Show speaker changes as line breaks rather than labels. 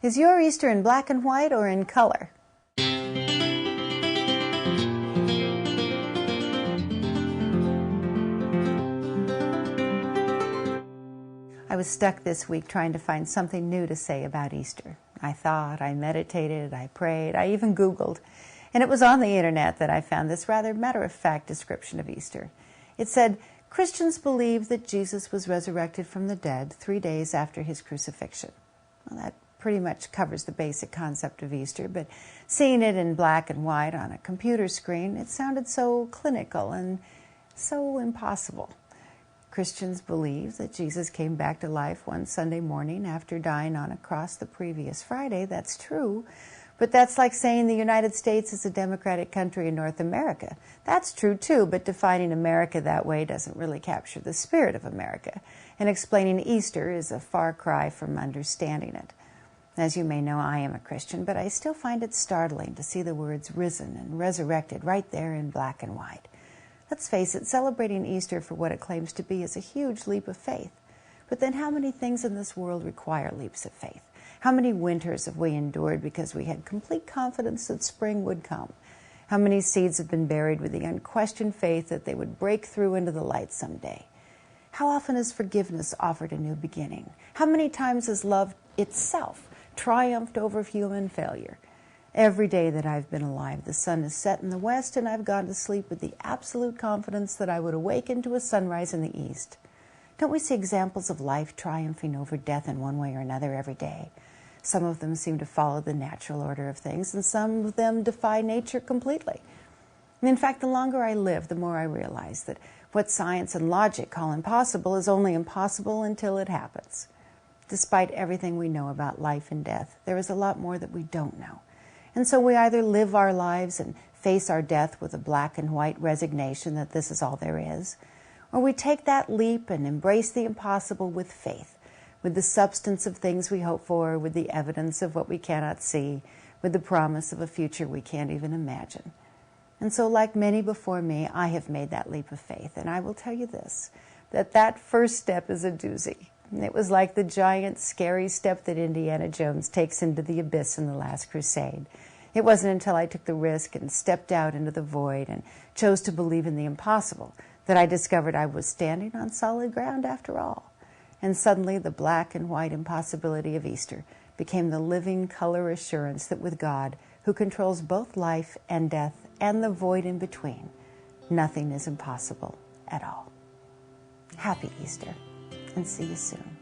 Is your Easter in black and white or in color? I was stuck this week trying to find something new to say about Easter. I thought, I meditated, I prayed, I even Googled. And it was on the internet that I found this rather matter-of-fact description of Easter. It said, Christians believe that Jesus was resurrected from the dead 3 days after his crucifixion. Well, that pretty much covers the basic concept of Easter, but seeing it in black and white on a computer screen, it sounded so clinical and so impossible. Christians believe that Jesus came back to life one Sunday morning after dying on a cross the previous Friday. That's true. But that's like saying the United States is a democratic country in North America. That's true too, but defining America that way doesn't really capture the spirit of America. And explaining Easter is a far cry from understanding it. As you may know, I am a Christian, but I still find it startling to see the words risen and resurrected right there in black and white. Let's face it, celebrating Easter for what it claims to be is a huge leap of faith. But then how many things in this world require leaps of faith? How many winters have we endured because we had complete confidence that spring would come? How many seeds have been buried with the unquestioned faith that they would break through into the light someday? How often has forgiveness offered a new beginning? How many times has love itself triumphed over human failure? Every day that I've been alive, the sun has set in the west, and I've gone to sleep with the absolute confidence that I would awaken to a sunrise in the east. Don't we see examples of life triumphing over death in one way or another every day? Some of them seem to follow the natural order of things, and some of them defy nature completely. And in fact, the longer I live, the more I realize that what science and logic call impossible is only impossible until it happens. Despite everything we know about life and death, there is a lot more that we don't know. And so we either live our lives and face our death with a black and white resignation that this is all there is, or we take that leap and embrace the impossible with faith, with the substance of things we hope for, with the evidence of what we cannot see, with the promise of a future we can't even imagine. And so, like many before me, I have made that leap of faith, and I will tell you this, that first step is a doozy. It was like the giant, scary step that Indiana Jones takes into the abyss in The Last Crusade. It wasn't until I took the risk and stepped out into the void and chose to believe in the impossible that I discovered I was standing on solid ground after all. And suddenly the black and white impossibility of Easter became the living color assurance that with God, who controls both life and death and the void in between, nothing is impossible at all. Happy Easter, and see you soon.